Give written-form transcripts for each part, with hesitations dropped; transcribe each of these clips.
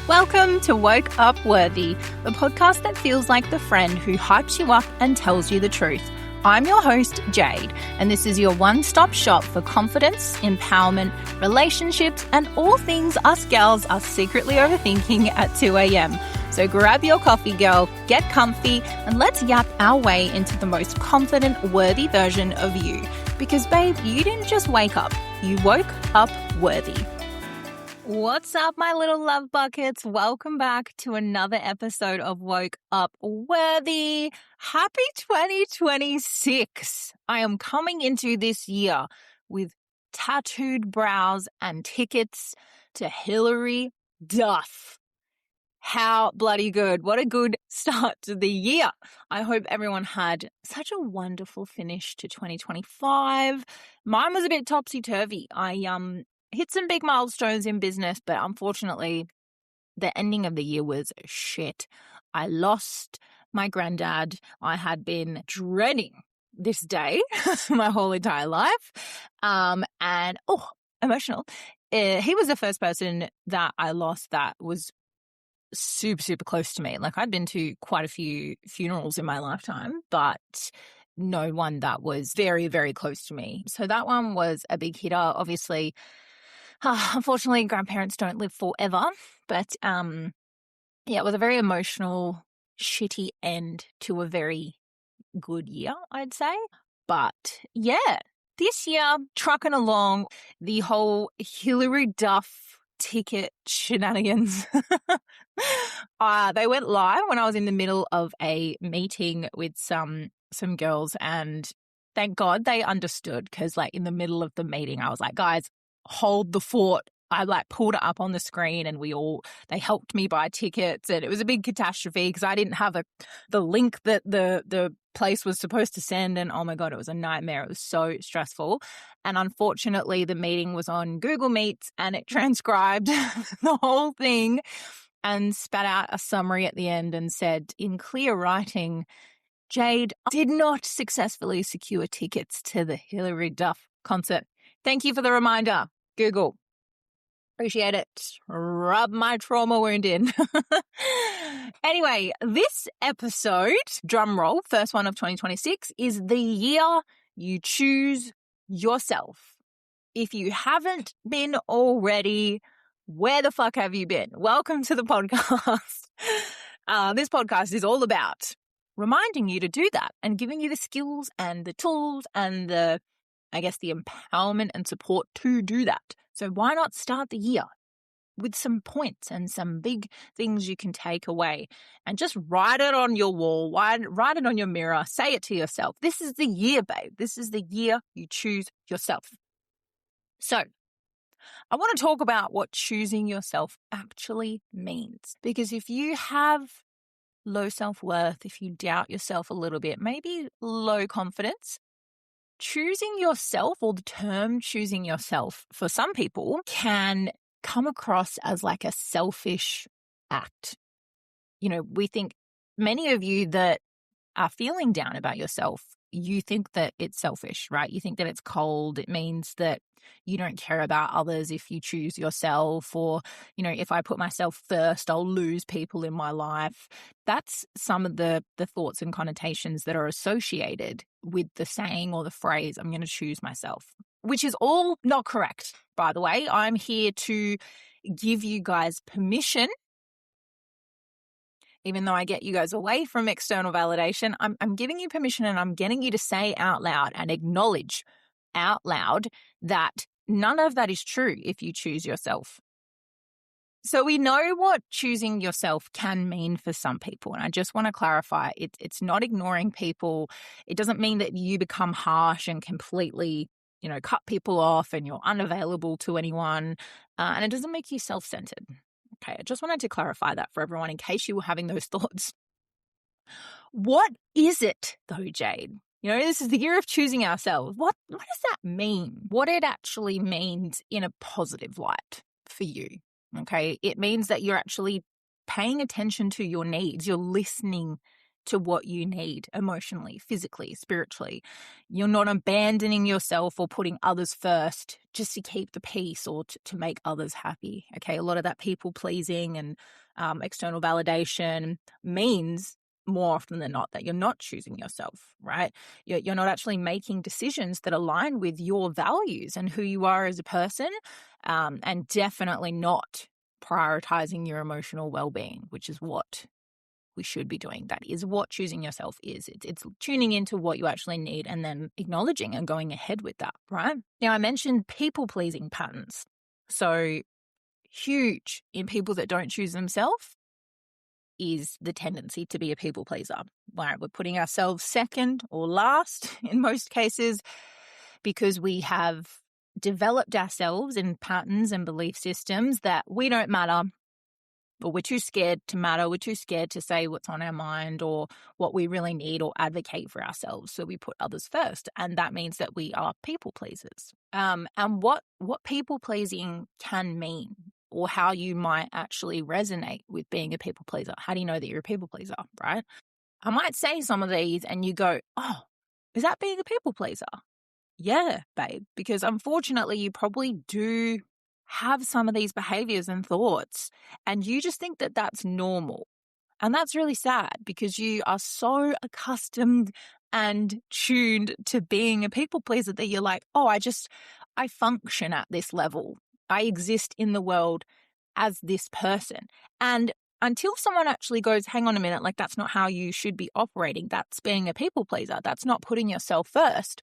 Welcome to Woke Up Worthy, the podcast that feels like the friend who hypes you up and tells you the truth. I'm your host, Jade, and this is your one-stop shop for confidence, empowerment, relationships, and all things us gals are secretly overthinking at 2 a.m. So grab your coffee, girl, get comfy, and let's yap our way into the most confident, worthy version of you. Because, babe, you didn't just wake up. You woke up worthy. What's up, my little love buckets? Welcome back to another episode of Woke Up Worthy. Happy 2026. I am coming into this year with tattooed brows and tickets to Hilary Duff. How bloody good. What a good start to the year. I hope everyone had such a wonderful finish to 2025. Mine was a bit topsy-turvy. I hit some big milestones in business, but unfortunately, the ending of the year was shit. I lost my granddad. I had been dreading this day my whole entire life. Emotional. He was the first person that I lost that was super, super close to me. Like, I'd been to quite a few funerals in my lifetime, but no one that was very, very close to me. So that one was a big hitter. Obviously, unfortunately, grandparents don't live forever, but it was a very emotional, shitty end to a very good year, I'd say. But yeah, this year, trucking along, the whole Hilary Duff ticket shenanigans. They went live when I was in the middle of a meeting with some girls, and thank God they understood, because like in the middle of the meeting, I was like, guys, hold the fort. I like pulled it up on the screen and they helped me buy tickets, and it was a big catastrophe because I didn't have the link that the place was supposed to send, and oh my God, it was a nightmare. It was so stressful. And unfortunately, the meeting was on Google Meets and it transcribed the whole thing and spat out a summary at the end and said in clear writing, Jade did not successfully secure tickets to the Hilary Duff concert. Thank you for the reminder, Google. Appreciate it. Rub my trauma wound in. Anyway, this episode, drum roll, first one of 2026, is the year you choose yourself. If you haven't been already, where the fuck have you been? Welcome to the podcast. This podcast is all about reminding you to do that and giving you the skills and the tools and the empowerment and support to do that. So why not start the year with some points and some big things you can take away and just write it on your wall, write it on your mirror, say it to yourself. This is the year, babe. This is the year you choose yourself. So I want to talk about what choosing yourself actually means. Because if you have low self-worth, if you doubt yourself a little bit, maybe low confidence, choosing yourself, or the term choosing yourself for some people, can come across as like a selfish act. You know, we think, many of you that are feeling down about yourself, you think that it's selfish, right? You think that it's cold. It means that you don't care about others if you choose yourself, or, you know, if I put myself first, I'll lose people in my life. That's some of the thoughts and connotations that are associated with the saying or the phrase, I'm going to choose myself, which is all not correct, by the way. I'm here to give you guys permission. Even though I get you guys away from external validation, I'm giving you permission, and I'm getting you to say out loud and acknowledge out loud that none of that is true if you choose yourself. So we know what choosing yourself can mean for some people. And I just want to clarify, it's not ignoring people. It doesn't mean that you become harsh and completely, you know, cut people off and you're unavailable to anyone. And it doesn't make you self-centered. Okay, I just wanted to clarify that for everyone in case you were having those thoughts. What is it though, Jade? You know, this is the year of choosing ourselves. What does that mean? What it actually means in a positive light for you, okay? It means that you're actually paying attention to your needs. You're listening to what you need emotionally, physically, spiritually. You're not abandoning yourself or putting others first just to keep the peace or to make others happy. Okay, a lot of that people pleasing and external validation means more often than not that you're not choosing yourself, right? You're not actually making decisions that align with your values and who you are as a person, and definitely not prioritizing your emotional well-being, which is what we should be doing. That is what choosing yourself is. It's tuning into what you actually need and then acknowledging and going ahead with that, right? Now, I mentioned people-pleasing patterns. So huge in people that don't choose themselves is the tendency to be a people pleaser. Right? We're putting ourselves second or last in most cases because we have developed ourselves in patterns and belief systems that we don't matter, or we're too scared to matter. We're too scared to say what's on our mind or what we really need or advocate for ourselves. So we put others first. And that means that we are people pleasers. And what people pleasing can mean, or how you might actually resonate with being a people pleaser. How do you know that you're a people pleaser, right? I might say some of these and you go, oh, is that being a people pleaser? Yeah, babe, because unfortunately you probably do have some of these behaviors and thoughts and you just think that that's normal. And that's really sad because you are so accustomed and tuned to being a people pleaser that you're like, oh, I function at this level. I exist in the world as this person. And until someone actually goes, hang on a minute, like that's not how you should be operating. That's being a people pleaser. That's not putting yourself first.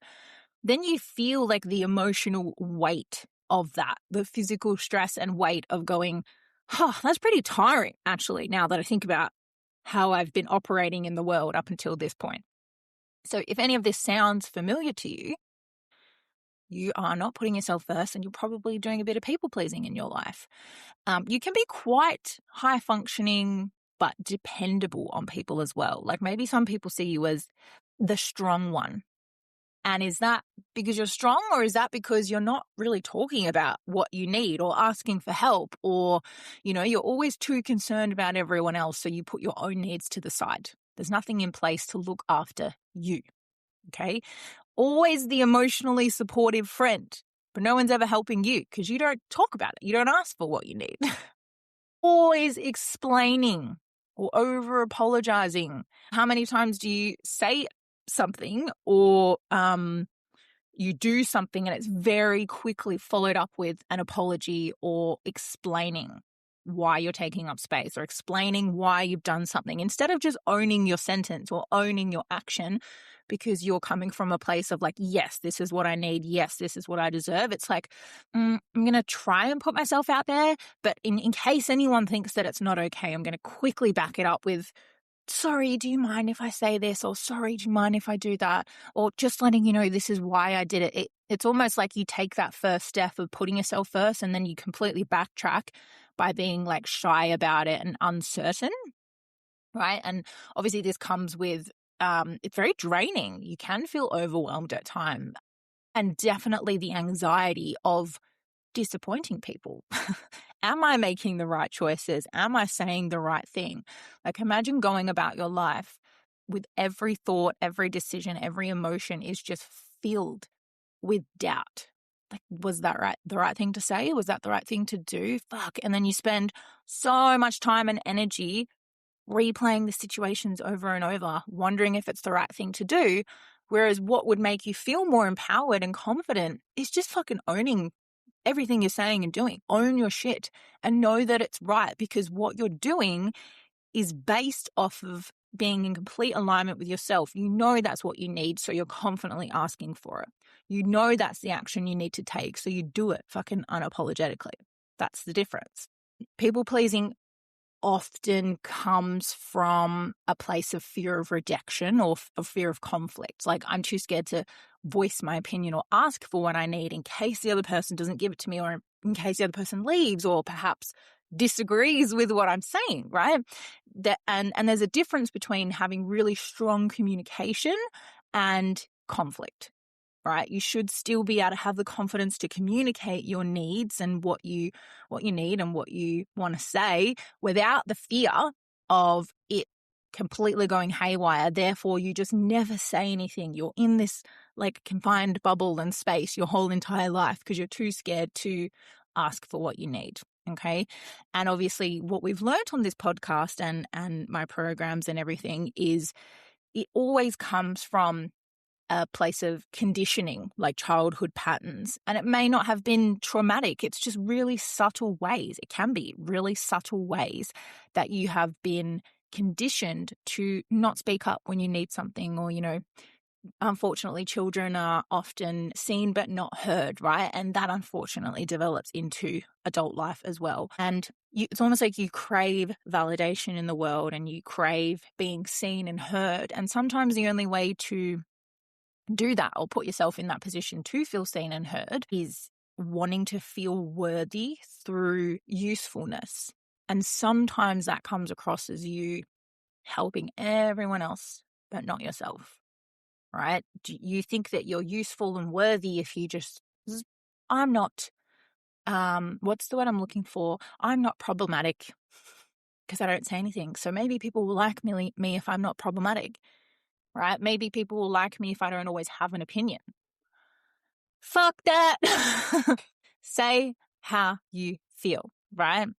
Then you feel like the emotional weight of that, the physical stress and weight of going, that's pretty tiring, actually, now that I think about how I've been operating in the world up until this point. So if any of this sounds familiar to you, you are not putting yourself first and you're probably doing a bit of people pleasing in your life. You can be quite high functioning, but dependable on people as well. Like maybe some people see you as the strong one. And is that because you're strong, or is that because you're not really talking about what you need or asking for help, or, you're always too concerned about everyone else, so you put your own needs to the side. There's nothing in place to look after you, okay? Always the emotionally supportive friend, but no one's ever helping you because you don't talk about it. You don't ask for what you need. Always explaining or over apologizing. How many times do you say something or you do something and it's very quickly followed up with an apology or explaining why you're taking up space or explaining why you've done something instead of just owning your sentence or owning your action because you're coming from a place of like, yes, this is what I need. Yes, this is what I deserve. It's like, I'm going to try and put myself out there, but in case anyone thinks that it's not okay, I'm going to quickly back it up with, sorry, do you mind if I say this? Or sorry, do you mind if I do that? Or just letting you know this is why I did it. It's almost like you take that first step of putting yourself first and then you completely backtrack by being like shy about it and uncertain, right? And obviously this comes with, it's very draining. You can feel overwhelmed at time, and definitely the anxiety of disappointing people. Am I making the right choices? Am I saying the right thing? Like imagine going about your life with every thought, every decision, every emotion is just filled with doubt. Like, was that right? The right thing to say? Was that the right thing to do? Fuck. And then you spend so much time and energy replaying the situations over and over, wondering if it's the right thing to do. Whereas what would make you feel more empowered and confident is just fucking owning everything you're saying and doing. Own your shit and know that it's right, because what you're doing is based off of being in complete alignment with yourself. You know that's what you need, so you're confidently asking for it. You know that's the action you need to take, so you do it fucking unapologetically. That's the difference. People pleasing often comes from a place of fear of rejection or of fear of conflict. Like, I'm too scared to voice my opinion or ask for what I need in case the other person doesn't give it to me, or in case the other person leaves or perhaps disagrees with what I'm saying, right? And there's a difference between having really strong communication and conflict, right? You should still be able to have the confidence to communicate your needs and what you need and what you want to say without the fear of it completely going haywire. Therefore, you just never say anything. You're in this like confined bubble and space your whole entire life because you're too scared to ask for what you need. Okay. And obviously what we've learned on this podcast and my programs and everything is it always comes from a place of conditioning, like childhood patterns. And it may not have been traumatic. It's just really subtle ways. It can be really subtle ways that you have been conditioned to not speak up when you need something, or, unfortunately, children are often seen but not heard, right? And that unfortunately develops into adult life as well. And it's almost like you crave validation in the world and you crave being seen and heard. And sometimes the only way to do that or put yourself in that position to feel seen and heard is wanting to feel worthy through usefulness. And sometimes that comes across as you helping everyone else but not yourself. Right? Do you think that you're useful and worthy if you just, I'm not, what's the word I'm looking for? I'm not problematic because I don't say anything. So maybe people will like me if I'm not problematic, right? Maybe people will like me if I don't always have an opinion. Fuck that. Say how you feel, right?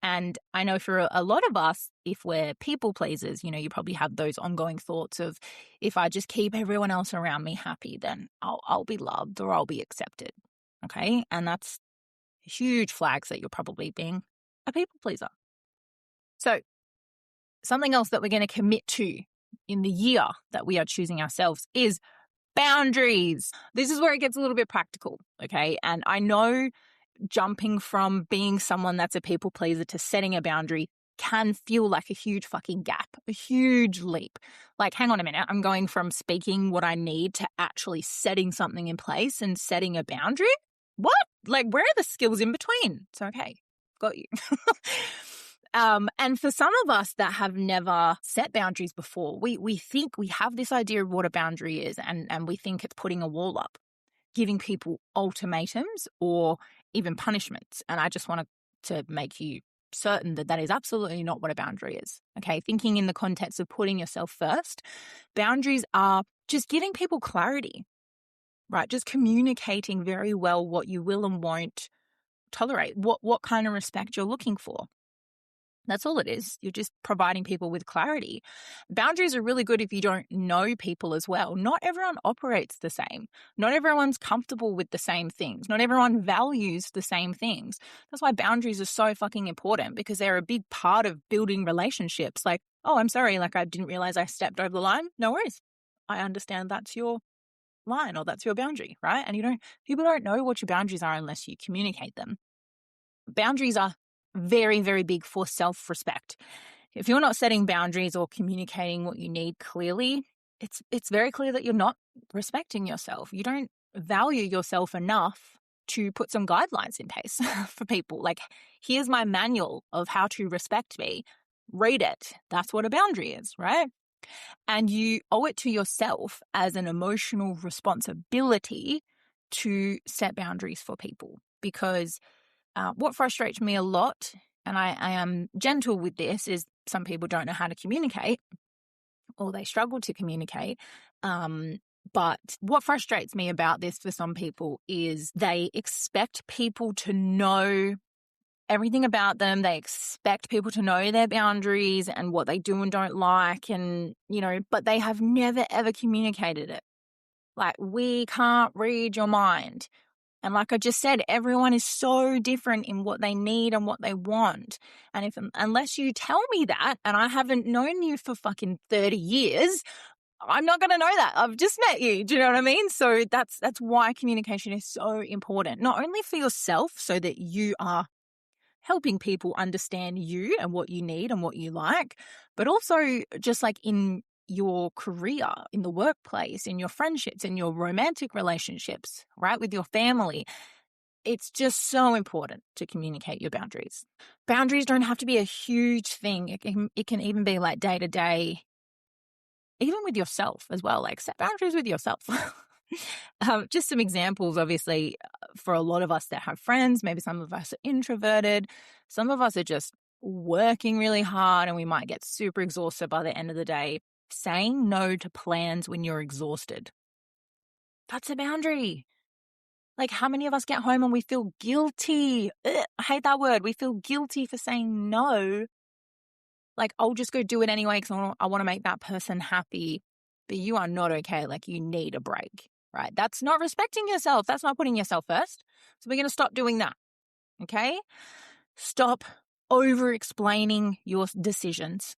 And I know for a lot of us, if we're people pleasers, you probably have those ongoing thoughts of, if I just keep everyone else around me happy, then I'll be loved or I'll be accepted. Okay. And that's huge flags that you're probably being a people pleaser. So something else that we're going to commit to in the year that we are choosing ourselves is boundaries. This is where it gets a little bit practical. Okay. And I know jumping from being someone that's a people pleaser to setting a boundary can feel like a huge fucking gap, a huge leap. Like, hang on a minute, I'm going from speaking what I need to actually setting something in place and setting a boundary? What? Like, where are the skills in between? So, okay, got you. And for some of us that have never set boundaries before, we think we have this idea of what a boundary is, and we think it's putting a wall up, giving people ultimatums or even punishments. And I just want to make you certain that that is absolutely not what a boundary is. Okay. Thinking in the context of putting yourself first, boundaries are just giving people clarity, right? Just communicating very well what you will and won't tolerate, what kind of respect you're looking for. That's all it is. You're just providing people with clarity. Boundaries are really good if you don't know people as well. Not everyone operates the same. Not everyone's comfortable with the same things. Not everyone values the same things. That's why boundaries are so fucking important, because they're a big part of building relationships. Like, oh, I'm sorry, like I didn't realize I stepped over the line. No worries. I understand that's your line or that's your boundary, right? And people don't know what your boundaries are unless you communicate them. Boundaries are very, very big for self-respect. If you're not setting boundaries or communicating what you need clearly, it's very clear that you're not respecting yourself. You don't value yourself enough to put some guidelines in place for people. Like, here's my manual of how to respect me. Read it. That's what a boundary is, right? And you owe it to yourself as an emotional responsibility to set boundaries for people, because what frustrates me a lot, and I am gentle with this, is some people don't know how to communicate or they struggle to communicate. But what frustrates me about this for some people is they expect people to know everything about them. They expect people to know their boundaries and what they do and don't like, and, but they have never, ever communicated it. Like, we can't read your mind. And like I just said, everyone is so different in what they need and what they want. And unless you tell me that, and I haven't known you for fucking 30 years, I'm not going to know that. I've just met you. Do you know what I mean? So that's why communication is so important, not only for yourself so that you are helping people understand you and what you need and what you like, but also just like in your career, in the workplace, in your friendships, in your romantic relationships, right, with your family. It's just so important to communicate your boundaries. Boundaries don't have to be a huge thing. It can even be like day to day, even with yourself as well. Like, set boundaries with yourself. Just some examples, obviously, for a lot of us that have friends, maybe some of us are introverted. Some of us are just working really hard and we might get super exhausted by the end of the day. Saying no to plans when you're exhausted. That's a boundary. Like, how many of us get home and we feel guilty? Ugh, I hate that word. We feel guilty for saying no. Like, I'll just go do it anyway because I want to make that person happy. But you are not okay. Like, you need a break, right? That's not respecting yourself. That's not putting yourself first. So we're going to stop doing that, okay? Stop over-explaining your decisions.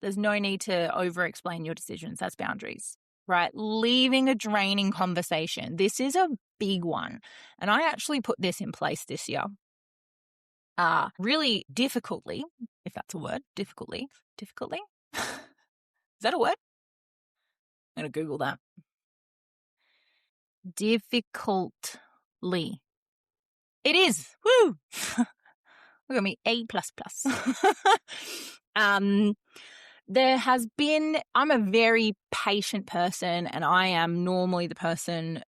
There's no need to over-explain your decisions. That's boundaries, right? Leaving a draining conversation. This is a big one. And I actually put this in place this year. Really difficultly, if that's a word, difficultly? Is that a word? I'm going to Google that. Difficultly. It is. Woo! Look at me, A++. There has been, I'm a very patient person and I am normally the person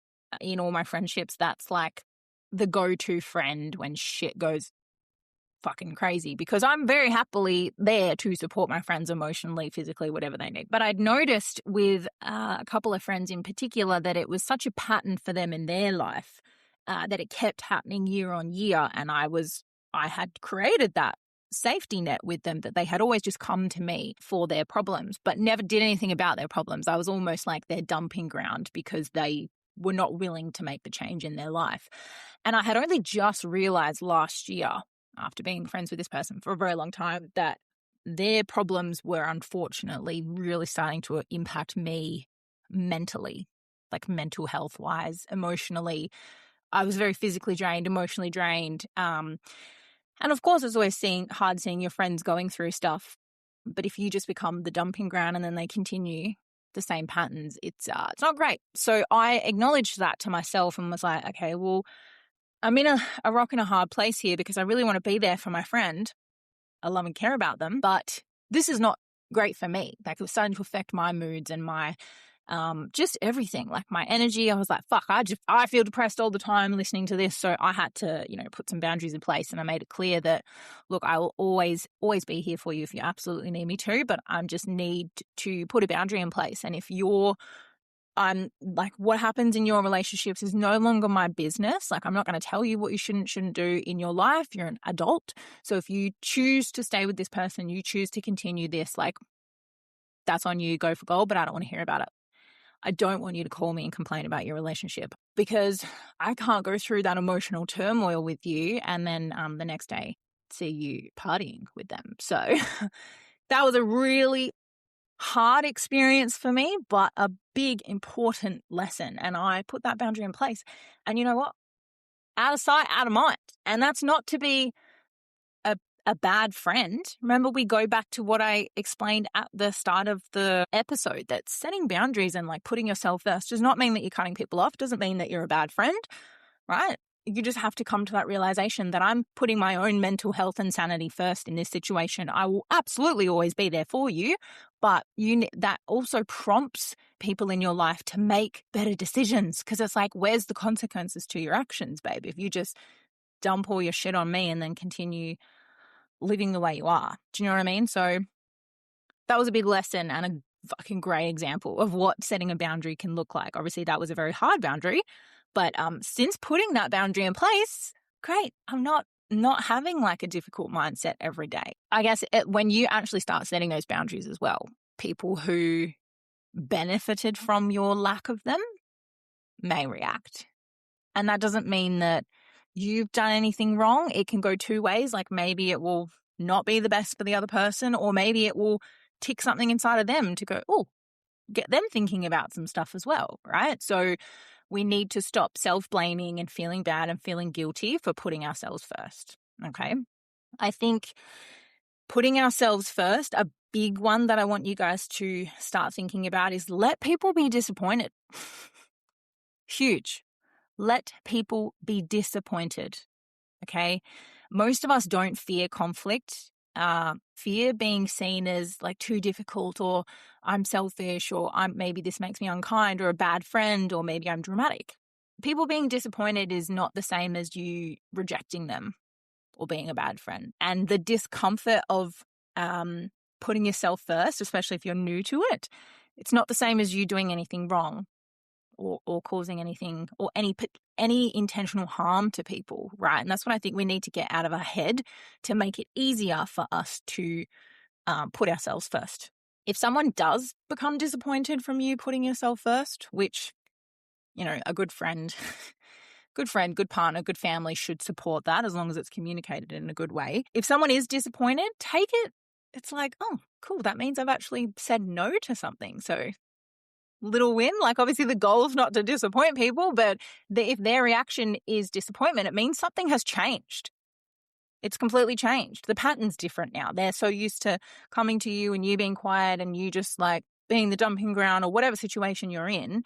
in all my friendships that's like the go-to friend when shit goes fucking crazy because I'm very happily there to support my friends emotionally, physically, whatever they need. But I'd noticed with a couple of friends in particular that it was such a pattern for them in their life that it kept happening year on year. And I had created that safety net with them that they had always just come to me for their problems, but never did anything about their problems. I was almost like their dumping ground because they were not willing to make the change in their life. And I had only just realized last year, after being friends with this person for a very long time, that their problems were unfortunately really starting to impact me mentally, like mental health wise, emotionally. I was very physically drained, emotionally drained. And of course, it's always hard seeing your friends going through stuff. But if you just become the dumping ground and then they continue the same patterns, it's not great. So I acknowledged that to myself and was like, okay, well, I'm in a rock and a hard place here because I really want to be there for my friend. I love and care about them, but this is not great for me. Like, it was starting to affect my moods and my just everything, like my energy. I was like, fuck, I feel depressed all the time listening to this. So I had to, put some boundaries in place, and I made it clear that, look, I will always be here for you if you absolutely need me to, but I just need to put a boundary in place. And if I'm like, what happens in your relationships is no longer my business. Like, I'm not going to tell you what you shouldn't do in your life. You're an adult. So if you choose to stay with this person, you choose to continue this, like, that's on you, go for gold, but I don't want to hear about it. I don't want you to call me and complain about your relationship because I can't go through that emotional turmoil with you and then the next day see you partying with them. So that was a really hard experience for me, but a big, important lesson. And I put that boundary in place. And you know what? Out of sight, out of mind. And that's not to be a bad friend. Remember, we go back to what I explained at the start of the episode, that setting boundaries and like putting yourself first does not mean that you're cutting people off. Doesn't mean that you're a bad friend, right? You just have to come to that realization that I'm putting my own mental health and sanity first in this situation. I will absolutely always be there for you, but that also prompts people in your life to make better decisions, because it's like, where's the consequences to your actions, babe? If you just dump all your shit on me and then continue living the way you are. Do you know what I mean? So that was a big lesson and a fucking great example of what setting a boundary can look like. Obviously, that was a very hard boundary, but since putting that boundary in place, great. I'm not having like a difficult mindset every day. I guess when you actually start setting those boundaries as well, people who benefited from your lack of them may react. And that doesn't mean that you've done anything wrong. It can go two ways. Like, maybe it will not be the best for the other person, or maybe it will tick something inside of them to go, oh, get them thinking about some stuff as well, right? So we need to stop self-blaming and feeling bad and feeling guilty for putting ourselves first, okay? I think putting ourselves first, a big one that I want you guys to start thinking about, is let people be disappointed. Huge. Let people be disappointed, okay? Most of us don't fear conflict. Fear being seen as like too difficult, or I'm selfish, or maybe this makes me unkind, or a bad friend, or maybe I'm dramatic. People being disappointed is not the same as you rejecting them. or being a bad friend. And the discomfort of putting yourself first, especially if you're new to it, it's not the same as you doing anything wrong or causing anything or any intentional harm to people, right? And that's what I think we need to get out of our head to make it easier for us to put ourselves first. If someone does become disappointed from you putting yourself first, which, a good friend, good partner, good family should support that as long as it's communicated in a good way. If someone is disappointed, take it. It's like, oh, cool. That means I've actually said no to something. So little win. Like, obviously the goal is not to disappoint people, but if their reaction is disappointment, it means something has changed. It's completely changed. The pattern's different now. They're so used to coming to you and you being quiet and you just like being the dumping ground or whatever situation you're in.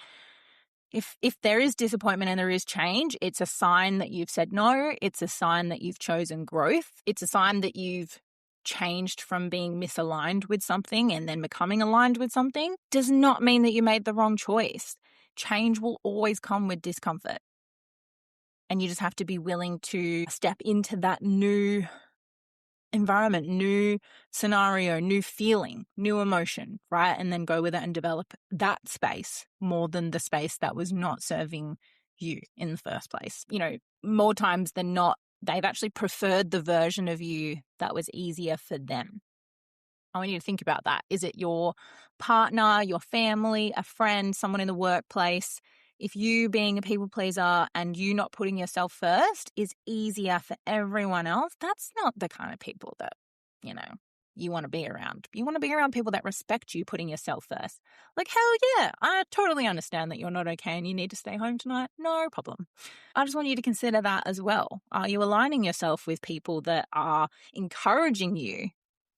If there is disappointment and there is change, it's a sign that you've said no. It's a sign that you've chosen growth. It's a sign that you've changed from being misaligned with something and then becoming aligned with something. Does not mean that you made the wrong choice. Change will always come with discomfort. And you just have to be willing to step into that new environment, new scenario, new feeling, new emotion, right? And then go with it and develop that space more than the space that was not serving you in the first place. More times than not, they've actually preferred the version of you that was easier for them. I want you to think about that. Is it your partner, your family, a friend, someone in the workplace? If you being a people pleaser and you not putting yourself first is easier for everyone else, that's not the kind of people that, you want to be around. You want to be around people that respect you putting yourself first. Like, hell yeah, I totally understand that you're not okay and you need to stay home tonight. No problem. I just want you to consider that as well. Are you aligning yourself with people that are encouraging you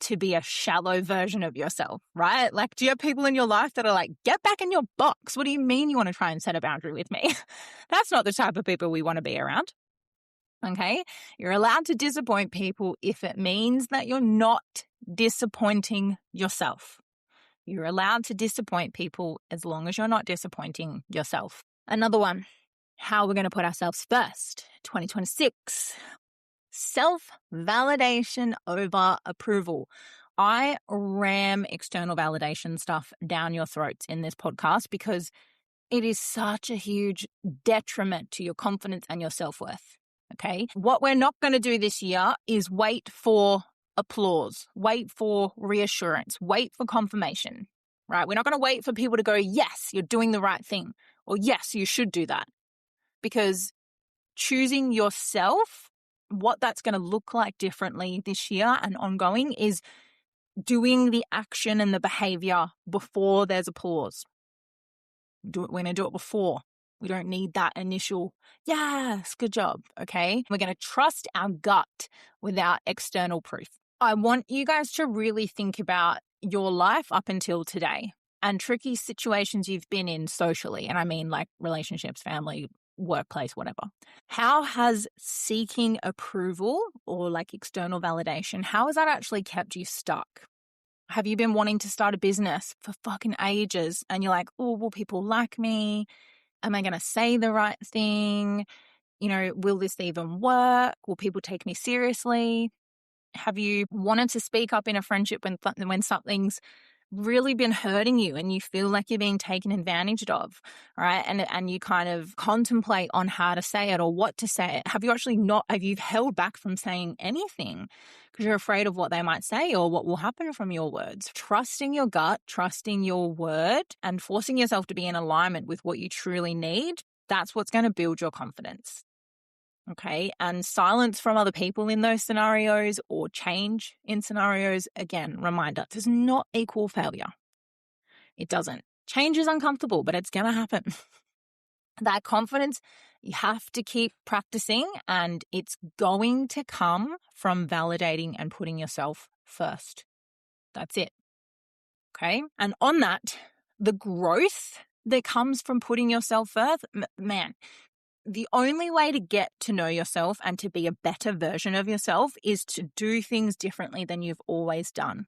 to be a shallow version of yourself, right? Like, do you have people in your life that are like, get back in your box? What do you mean you want to try and set a boundary with me? That's not the type of people we want to be around. Okay? You're allowed to disappoint people if it means that you're not disappointing yourself. You're allowed to disappoint people as long as you're not disappointing yourself. Another one, how we're going to put ourselves first. 2026. Self-validation over approval. I ram external validation stuff down your throats in this podcast because it is such a huge detriment to your confidence and your self-worth. Okay? What we're not going to do this year is wait for applause, wait for reassurance, wait for confirmation, right? We're not going to wait for people to go, yes, you're doing the right thing, or yes, you should do that. Because choosing yourself, what that's going to look like differently this year and ongoing is doing the action and the behavior before there's applause. We're going to do it before. We don't need that initial, yes, good job, okay? We're going to trust our gut without external proof. I want you guys to really think about your life up until today and tricky situations you've been in socially. And I mean like relationships, family, workplace, whatever. How has seeking approval or like external validation, how has that actually kept you stuck? Have you been wanting to start a business for fucking ages and you're like, oh, will people like me? Am I going to say the right thing? Will this even work? Will people take me seriously? Have you wanted to speak up in a friendship when something's really been hurting you and you feel like you're being taken advantage of, right? And you kind of contemplate on how to say it or what to say it. Have you held back from saying anything because you're afraid of what they might say or what will happen from your words? Trusting your gut, trusting your word, and forcing yourself to be in alignment with what you truly need, that's what's going to build your confidence. Okay. And silence from other people in those scenarios or change in scenarios, again, reminder, does not equal failure. It doesn't. Change is uncomfortable, but it's going to happen. That confidence, you have to keep practicing, and it's going to come from validating and putting yourself first. That's it. Okay. And on that, the growth that comes from putting yourself first, man, the only way to get to know yourself and to be a better version of yourself is to do things differently than you've always done.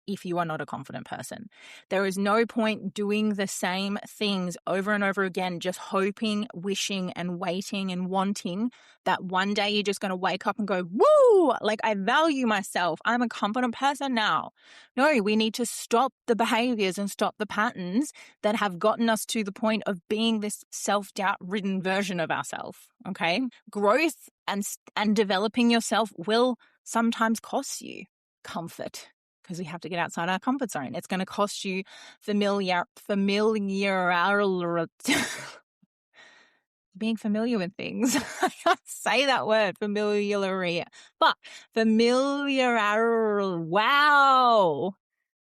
if you are not a confident person. There is no point doing the same things over and over again, just hoping, wishing, and waiting and wanting that one day you're just going to wake up and go, woo, like I value myself. I'm a confident person now. No, we need to stop the behaviors and stop the patterns that have gotten us to the point of being this self-doubt ridden version of ourselves. Okay. Growth and developing yourself will sometimes cost you comfort, because we have to get outside our comfort zone. It's going to cost you familiarity, being familiar with things. I can't say that word, familiarity. Wow.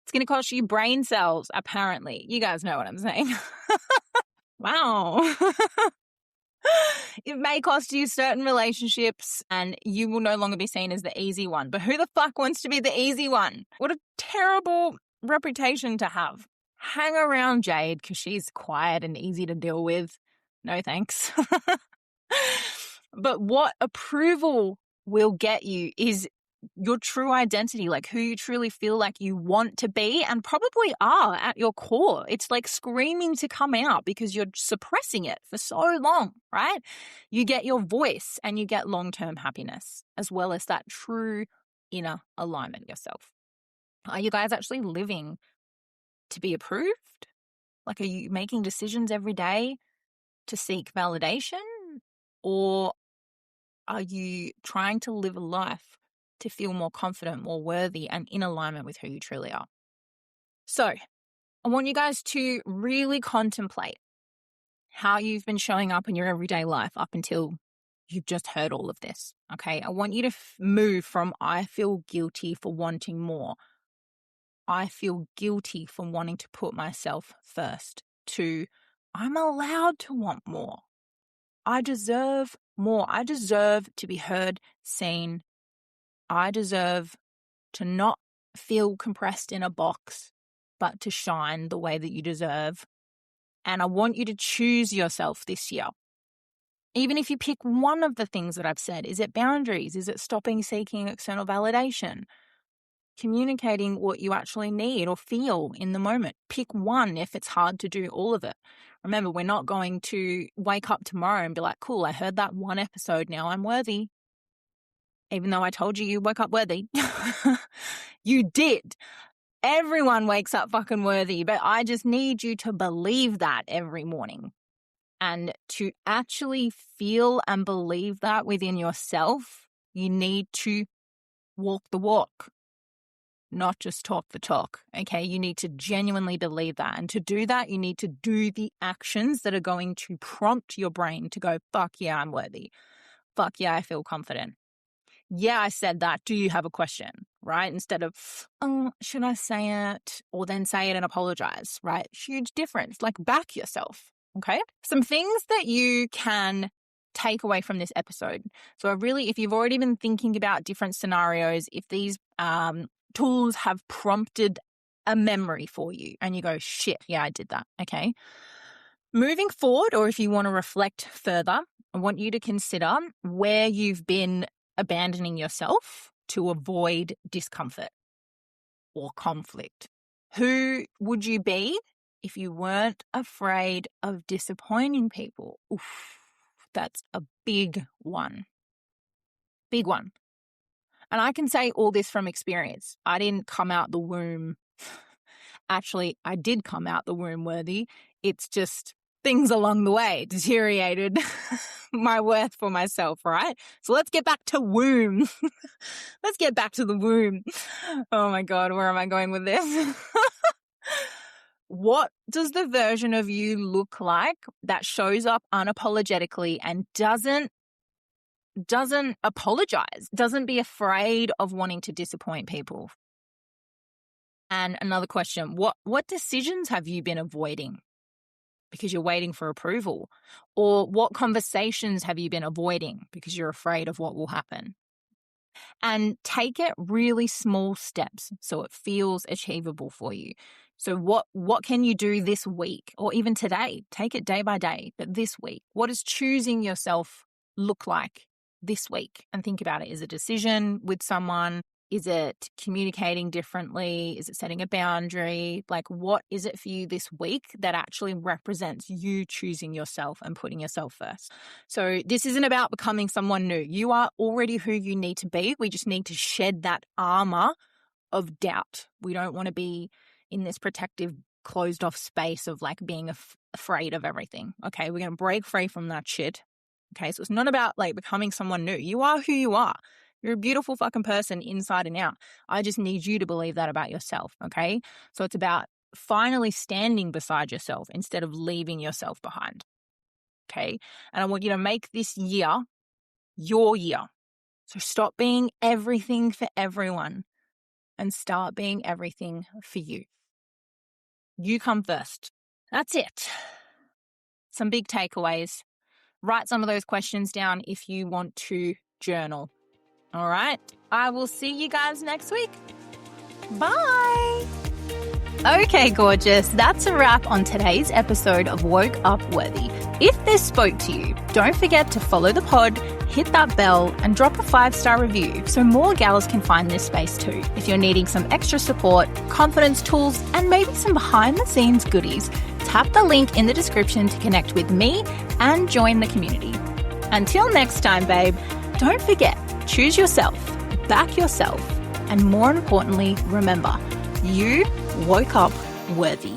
It's going to cost you brain cells, apparently. You guys know what I'm saying. Wow. It may cost you certain relationships and you will no longer be seen as the easy one. But who the fuck wants to be the easy one? What a terrible reputation to have. Hang around Jade because she's quiet and easy to deal with. No thanks. But what approval will get you is your true identity, like who you truly feel like you want to be and probably are at your core. It's like screaming to come out because you're suppressing it for so long, right? You get your voice and you get long-term happiness as well as that true inner alignment yourself. Are you guys actually living to be approved? Like, are you making decisions every day to seek validation? Or are you trying to live a life to feel more confident, more worthy, and in alignment with who you truly are? So I want you guys to really contemplate how you've been showing up in your everyday life up until you've just heard all of this, okay? I want you to move from I feel guilty for wanting more, I feel guilty for wanting to put myself first, to I'm allowed to want more. I deserve more. I deserve to be heard, seen. I deserve to not feel compressed in a box, but to shine the way that you deserve. And I want you to choose yourself this year. Even if you pick one of the things that I've said, is it boundaries? Is it stopping seeking external validation? Communicating what you actually need or feel in the moment. Pick one if it's hard to do all of it. Remember, we're not going to wake up tomorrow and be like, cool, I heard that one episode, now I'm worthy. Even though I told you woke up worthy. You did. Everyone wakes up fucking worthy, but I just need you to believe that every morning. And to actually feel and believe that within yourself, you need to walk the walk, not just talk the talk, okay? You need to genuinely believe that. And to do that, you need to do the actions that are going to prompt your brain to go, fuck yeah, I'm worthy. Fuck yeah, I feel confident. Yeah, I said that. Do you have a question, right? Instead of, should I say it? Or then say it and apologize, right? Huge difference. Like, back yourself, okay? Some things that you can take away from this episode. So if you've already been thinking about different scenarios, if these tools have prompted a memory for you and you go, shit, yeah, I did that, okay? Moving forward, or if you want to reflect further, I want you to consider where you've been abandoning yourself to avoid discomfort or conflict. Who would you be if you weren't afraid of disappointing people? Oof, that's a big one. Big one. And I can say all this from experience. I didn't come out the womb. Actually, I did come out the womb worthy. It's just things along the way deteriorated my worth for myself, right? So let's get back to womb. Let's get back to the womb. Oh my God, where am I going with this? What does the version of you look like that shows up unapologetically and doesn't apologize, doesn't be afraid of wanting to disappoint people? And another question, what decisions have you been avoiding because you're waiting for approval? Or what conversations have you been avoiding because you're afraid of what will happen? And take it really small steps so it feels achievable for you. So what can you do this week or even today? Take it day by day, but this week, what does choosing yourself look like this week? And think about it. Is a decision with someone? Is it communicating differently? Is it setting a boundary? Like, what is it for you this week that actually represents you choosing yourself and putting yourself first? So this isn't about becoming someone new. You are already who you need to be. We just need to shed that armor of doubt. We don't want to be in this protective, closed off space of like being afraid of everything. Okay, we're going to break free from that shit. Okay, so it's not about like becoming someone new. You are who you are. You're a beautiful fucking person inside and out. I just need you to believe that about yourself, okay? So it's about finally standing beside yourself instead of leaving yourself behind, okay? And I want you to make this year your year. So stop being everything for everyone and start being everything for you. You come first. That's it. Some big takeaways. Write some of those questions down if you want to journal. All right. I will see you guys next week. Bye. Okay, gorgeous. That's a wrap on today's episode of Woke Up Worthy. If this spoke to you, don't forget to follow the pod, hit that bell, and drop a 5-star review so more gals can find this space too. If you're needing some extra support, confidence tools, and maybe some behind-the-scenes goodies, tap the link in the description to connect with me and join the community. Until next time, babe, don't forget, choose yourself, back yourself, and more importantly, remember, you woke up worthy.